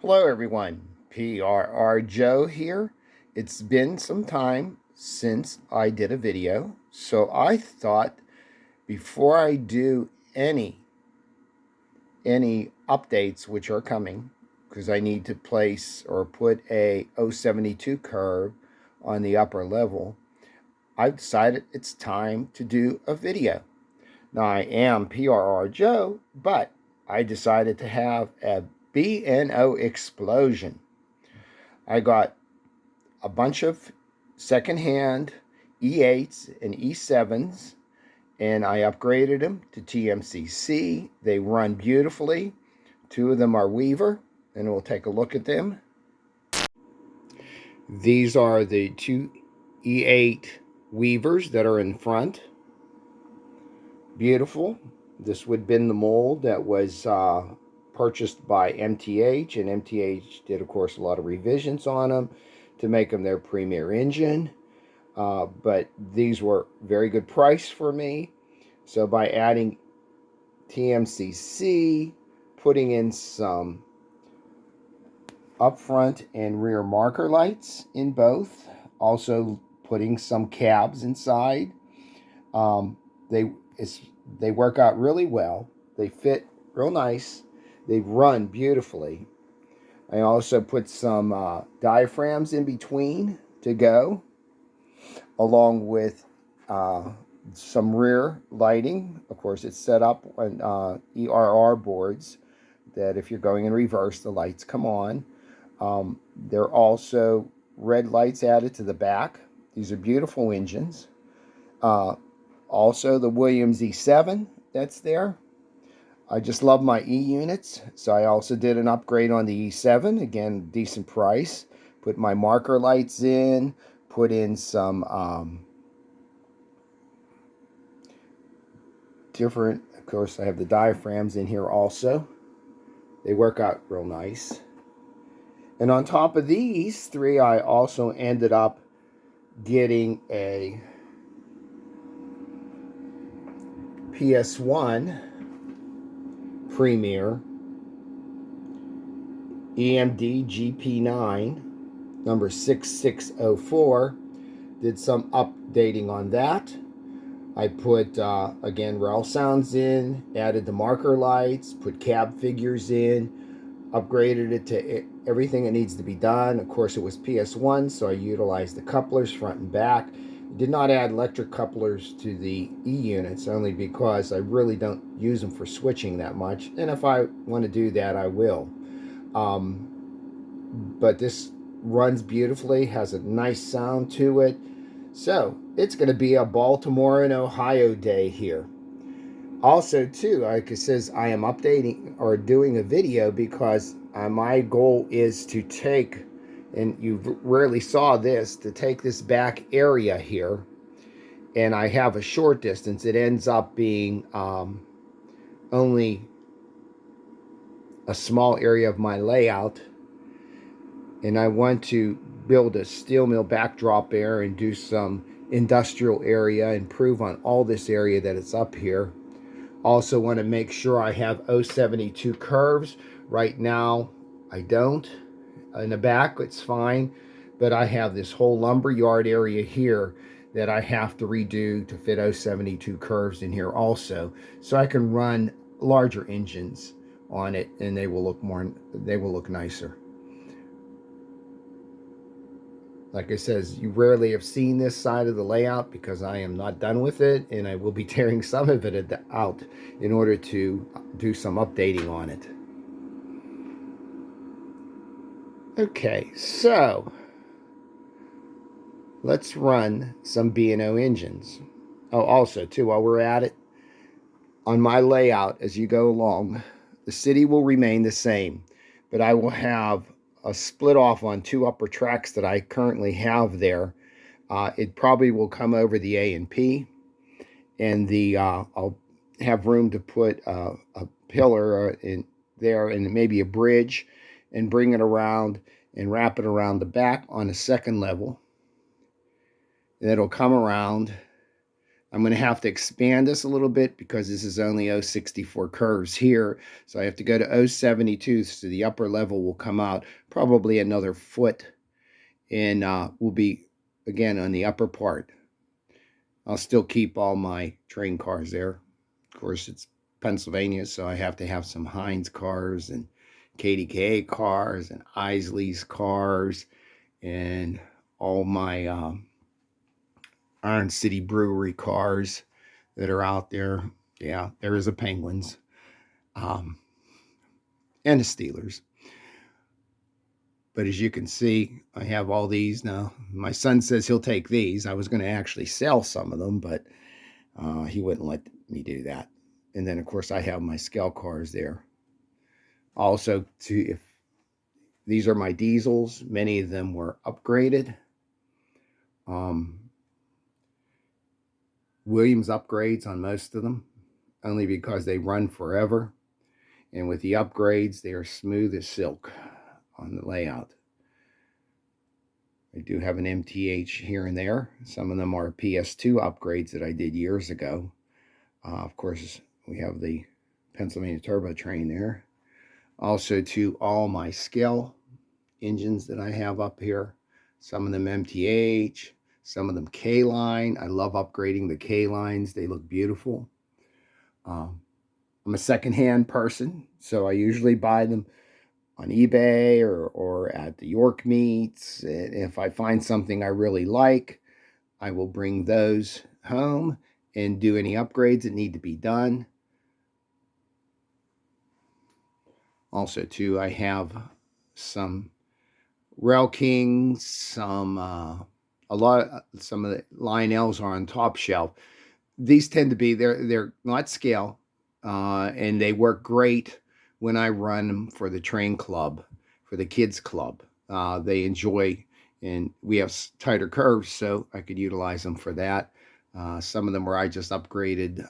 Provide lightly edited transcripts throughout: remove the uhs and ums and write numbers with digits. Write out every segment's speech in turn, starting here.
Hello everyone, PRR Joe here. It's been some time since I did a video, so I thought before I do any updates which are coming, because I need to place or put a 072 curve on the upper level, I've decided it's time to do a video. Now I am PRR Joe, but I decided to have a B&O explosion. I got a bunch of secondhand E8s and E7s, and I upgraded them to TMCC. They run beautifully. Two of them are Weaver, and we'll take a look at them. These are the two E8 Weavers that are in front. Beautiful. This would have been the mold that was purchased by MTH, and MTH did, of course, a lot of revisions on them to make them their premier engine. But these were very good price for me. So by adding TMCC, putting in some upfront and rear marker lights in both, also putting some cabs inside, they work out really well. They fit real nice. They run beautifully. I also put some diaphragms in between to go, along with some rear lighting. Of course, it's set up on ERR boards that if you're going in reverse, the lights come on. There are also red lights added to the back. These are beautiful engines. Also, the Williams E7 that's there. I just love my E units, so I also did an upgrade on the E7. Again, decent price. Put my marker lights in, put in some different, of course, I have the diaphragms in here also. They work out real nice. And on top of these three, I also ended up getting a PS1 Premier EMD GP9 number 6604. Did some updating on that. I put, again, rail sounds in, added the marker lights, put cab figures in, upgraded it to everything that needs to be done. Of course, it was PS1, so I utilized the couplers front and back. Did not add electric couplers to the E units, only because I really don't use them for switching that much. And if I want to do that, I will. But this runs beautifully, has a nice sound to it. So it's going to be a Baltimore and Ohio day here. Also, too, like it says, I am updating or doing a video because my goal is to take, and you rarely saw this, to take this back area here, and I have a short distance. It ends up being only a small area of my layout, and I want to build a steel mill backdrop there and do some industrial area, improve on all this area that is up here. Also want to make sure I have 072 curves. Right now, I don't. In the back, it's fine. But I have this whole lumber yard area here that I have to redo to fit 072 curves in here also. So I can run larger engines on it and they will look nicer. Like I says, you rarely have seen this side of the layout because I am not done with it, and I will be tearing some of it out in order to do some updating on it. Okay, so let's run some B&O engines. Oh, also, too, while we're at it, on my layout as you go along, the city will remain the same, but I will have a split off on two upper tracks that I currently have there. It probably will come over the A and P, and I'll have room to put a pillar in there and maybe a bridge, and bring it around and wrap it around the back on the second level. And it'll come around I'm going to have to expand this a little bit because this is only 064 curves here. So I have to go to 072, so the upper level will come out probably another foot, and will be, again, on the upper part. I'll still keep all my train cars there. Of course, it's Pennsylvania, so I have to have some Heinz cars and KDKA cars and Isley's cars and all my Iron City Brewery cars that are out there. Yeah, there is a Penguins and the Steelers. But as you can see, I have all these now. My son says he'll take these. I was going to actually sell some of them, but he wouldn't let me do that. And then, of course, I have my scale cars there. Also, if these are my diesels, many of them were upgraded. Williams upgrades on most of them, only because they run forever. And with the upgrades, they are smooth as silk on the layout. I do have an MTH here and there. Some of them are PS2 upgrades that I did years ago. Of course, we have the Pennsylvania Turbo Train there. Also to all my scale engines that I have up here. Some of them MTH, some of them K-line. I love upgrading the K-lines. They look beautiful. I'm a secondhand person, so I usually buy them on eBay or at the York meets. And if I find something I really like, I will bring those home and do any upgrades that need to be done. Also, too, I have some Rail Kings, some of the Lionels are on top shelf. These tend to be, they're not scale, and they work great when I run them for the train club, for the kids club. They enjoy, and we have tighter curves, so I could utilize them for that. Some of them where I just upgraded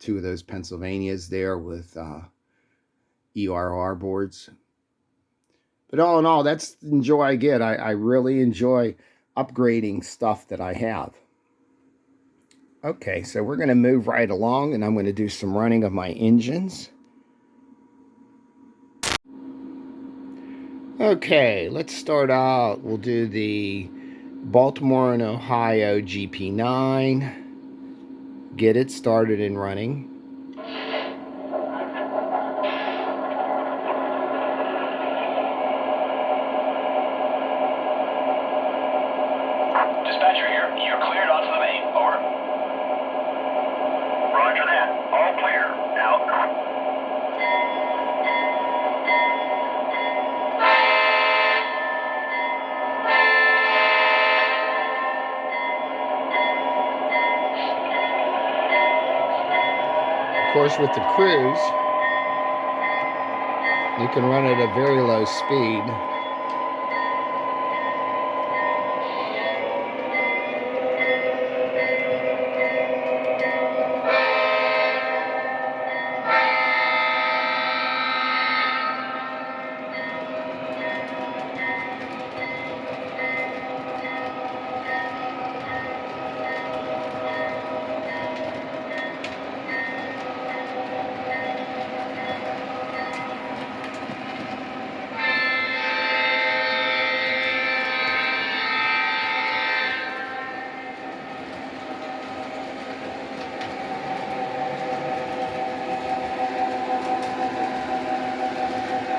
two of those Pennsylvanias there with ERR boards. But all in all, that's the joy I get. I really enjoy upgrading stuff that I have. Okay, so we're going to move right along, and I'm going to do some running of my engines. Okay, let's start out. We'll do the Baltimore and Ohio GP9. Get it started and running. Dispatcher here. You're cleared onto the main. Over. Roger that. All clear. Out. Of course, with the cruise, you can run at a very low speed.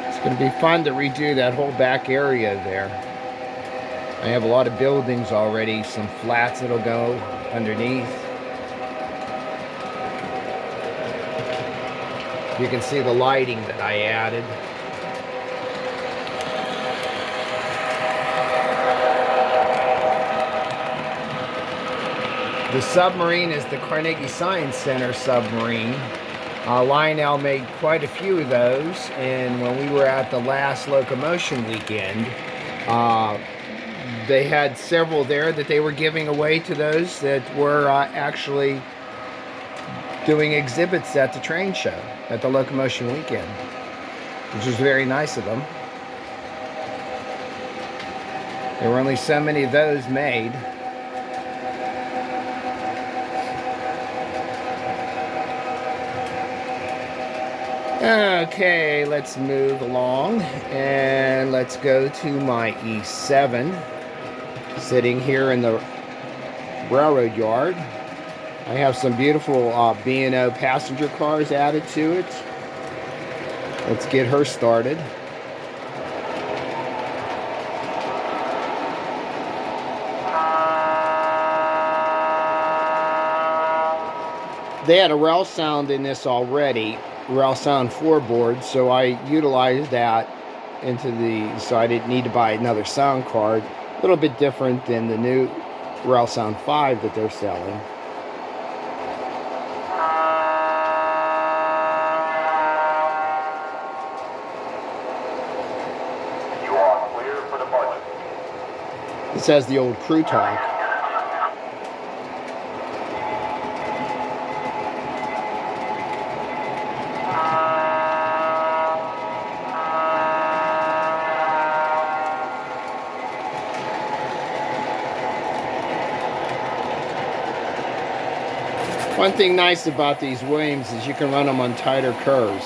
It's going to be fun to redo that whole back area there. I have a lot of buildings already, some flats that'll go underneath. You can see the lighting that I added. The submarine is the Carnegie Science Center submarine. Lionel made quite a few of those, and when we were at the last locomotion weekend, they had several there that they were giving away to those that were actually doing exhibits at the train show, at the locomotion weekend, which was very nice of them. There were only so many of those made. Okay, let's move along and let's go to my E7 sitting here in the railroad yard. I have some beautiful B&O passenger cars added to it. Let's get her started. They had a rail sound in this already, rail sound floorboard, so I utilized that so I didn't need to buy another sound card. A little bit different than the new rail sound 5 that they're selling. You are clear for departure. This has the old crew talk. One thing nice about these Williams is you can run them on tighter curves.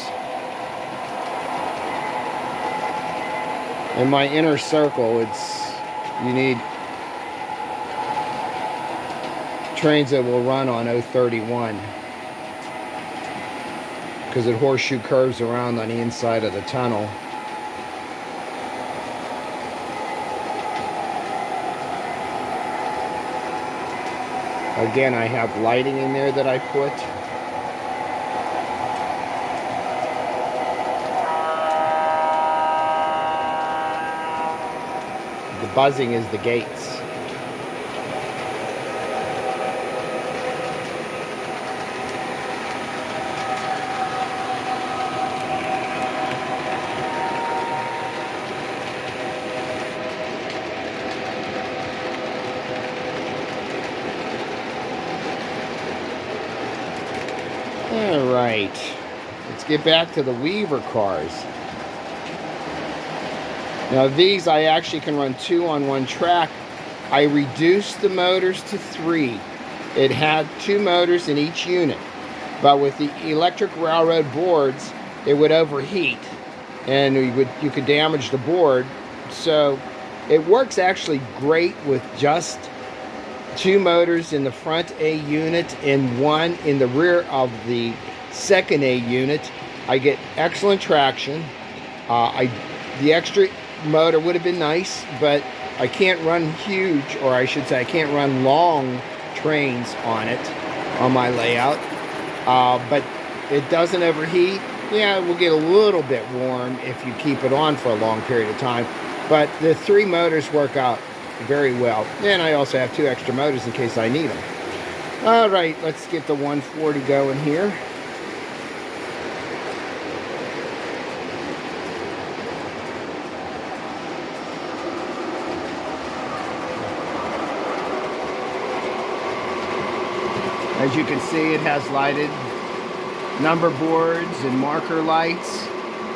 In my inner circle, you need trains that will run on 031 because it horseshoe curves around on the inside of the tunnel. Again, I have lighting in there that I put. The buzzing is the gates. All right, let's get back to the Weaver cars. Now these I actually can run 2 on one track. I reduced the motors to 3. It had 2 motors in each unit, but with the electric railroad boards, it would overheat and you could damage the board. So it works actually great with just 2 motors in the front A unit and 1 in the rear of the second A unit. I get excellent traction. The extra motor would have been nice, but I can't run huge, or I should say I can't run long trains on it, on my layout. But it doesn't overheat. Yeah, it will get a little bit warm if you keep it on for a long period of time, but the 3 motors work out very well. And I also have 2 extra motors in case I need them. All right, let's get the 140 going here. As you can see, it has lighted number boards and marker lights.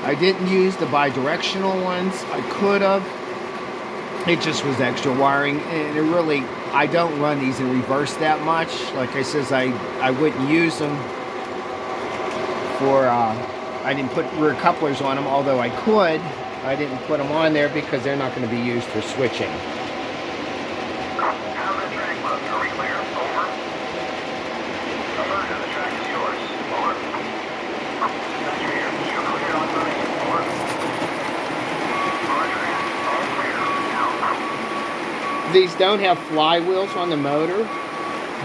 I didn't use the bi-directional ones. I could have. It just was extra wiring, and it really, I don't run these in reverse that much. Like I says, I wouldn't use them for, I didn't put rear couplers on them, although I could. I didn't put them on there because they're not going to be used for switching. These don't have flywheels on the motor,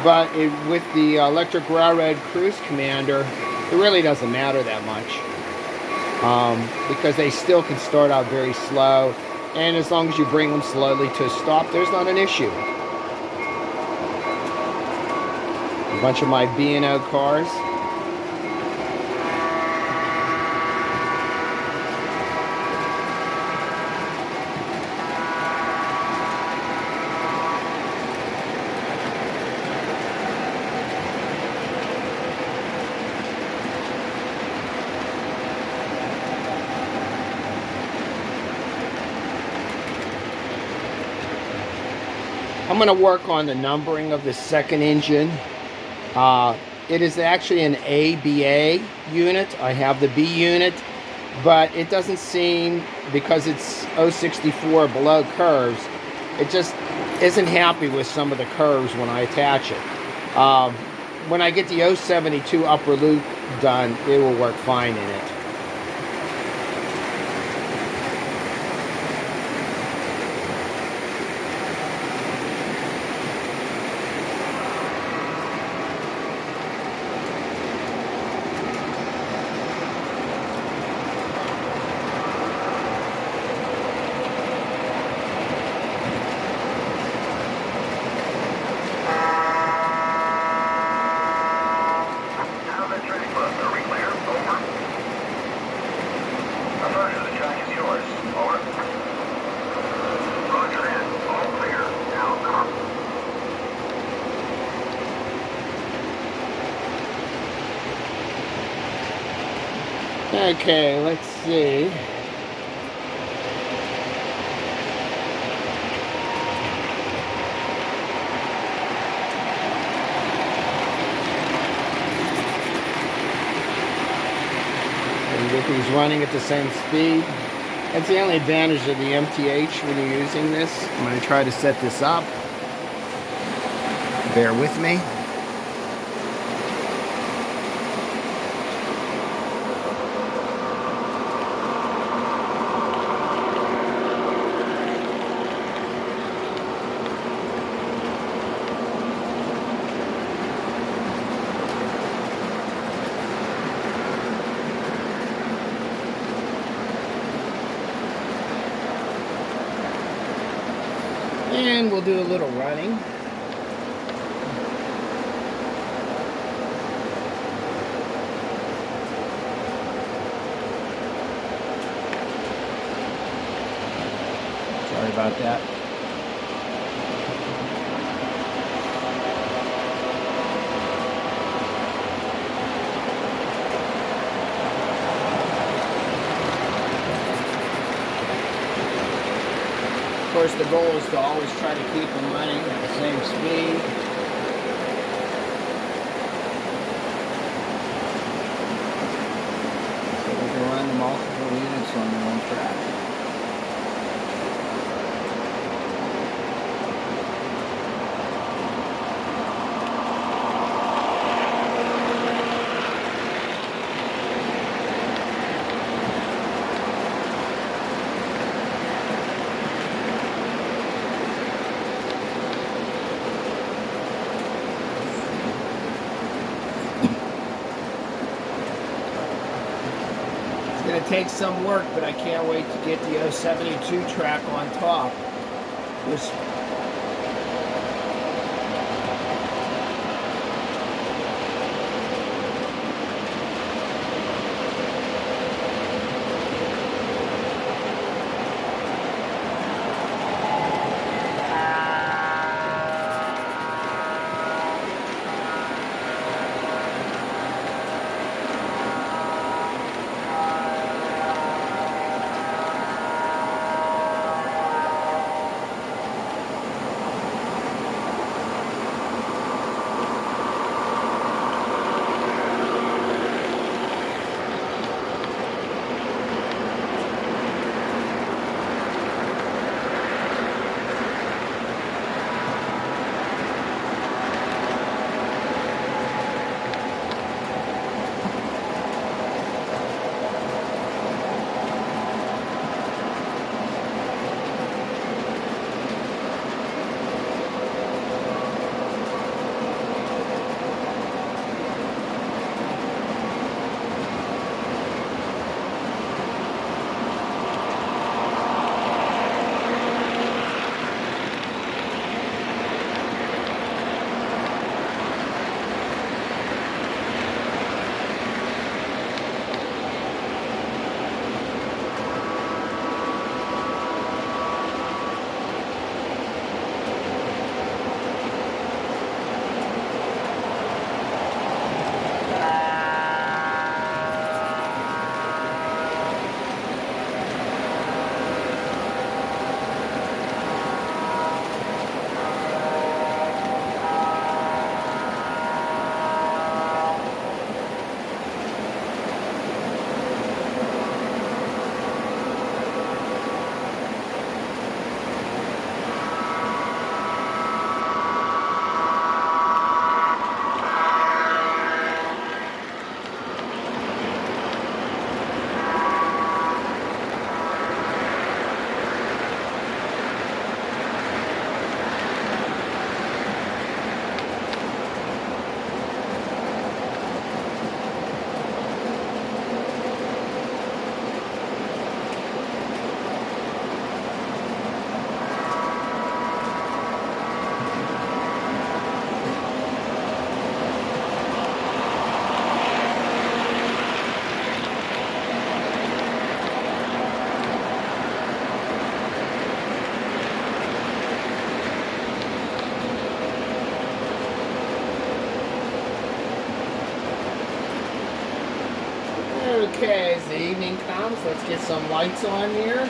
but with the electric railroad cruise commander, it really doesn't matter that much because they still can start out very slow, and as long as you bring them slowly to a stop, there's not an issue. A bunch of my B&O cars. I'm going to work on the numbering of the second engine. it is actually an ABA unit. I have the B unit, but it doesn't seem, because it's 064 below curves, it just isn't happy with some of the curves when I attach it. When I get the 072 upper loop done, it will work fine in it. Okay, let's see. And if he's running at the same speed, that's the only advantage of the MTH when you're using this. I'm going to try to set this up. Bear with me. And we'll do a little running. Sorry about that. Of course, the goal is to always try to keep them running at the same speed. So we can run the multiple units on the one track. It's going to take some work, but I can't wait to get the 072 track on top. This comes. Let's get some lights on here.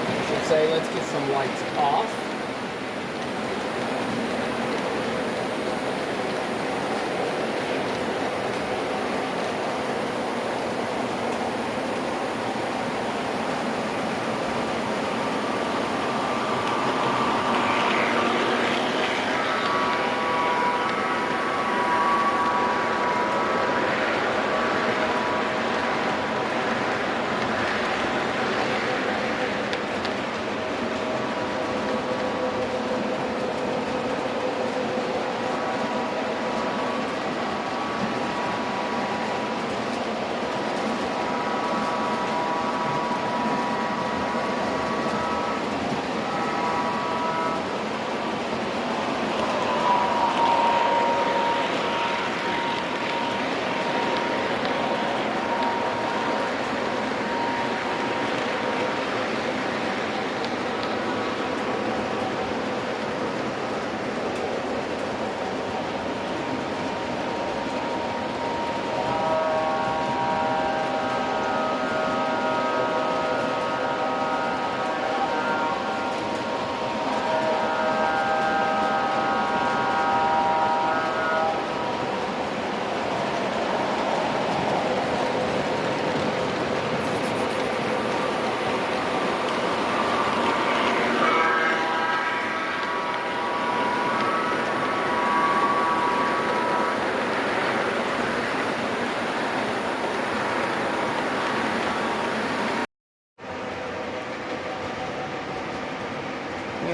I should say, let's get some lights off.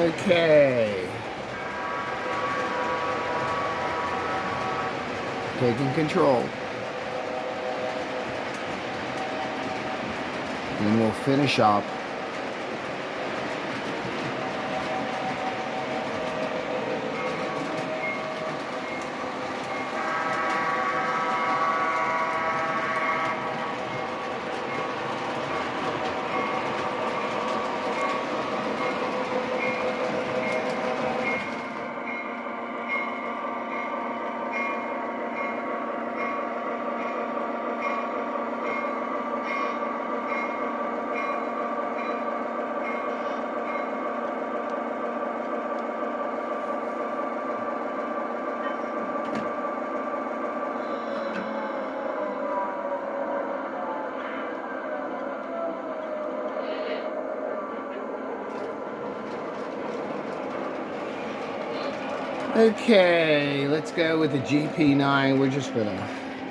Okay. Taking control. Then we'll finish up. Okay, let's go with the GP9. We're just gonna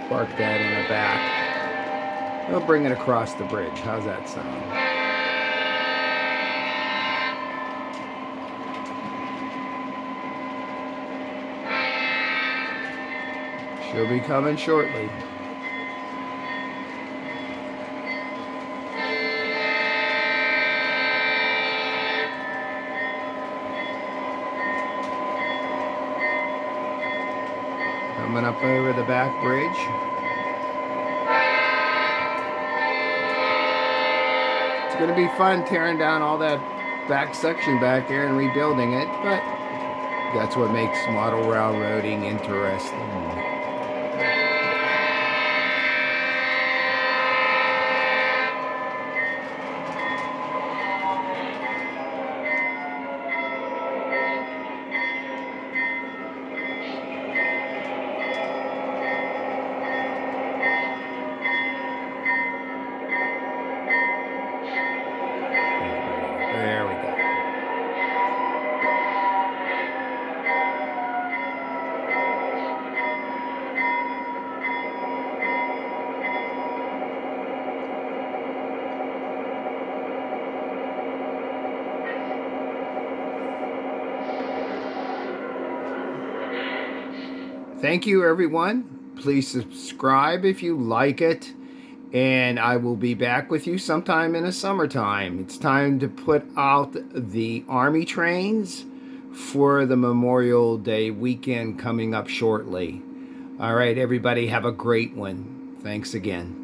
park that in the back. We'll bring it across the bridge. How's that sound? She'll be coming shortly. Coming up over the back bridge. It's going to be fun tearing down all that back section back there and rebuilding it, but that's what makes model railroading interesting. There we go. Thank you, everyone. Please subscribe if you like it. And I will be back with you sometime in the summertime. It's time to put out the Army trains for the Memorial Day weekend coming up shortly. All right, everybody, have a great one. Thanks again.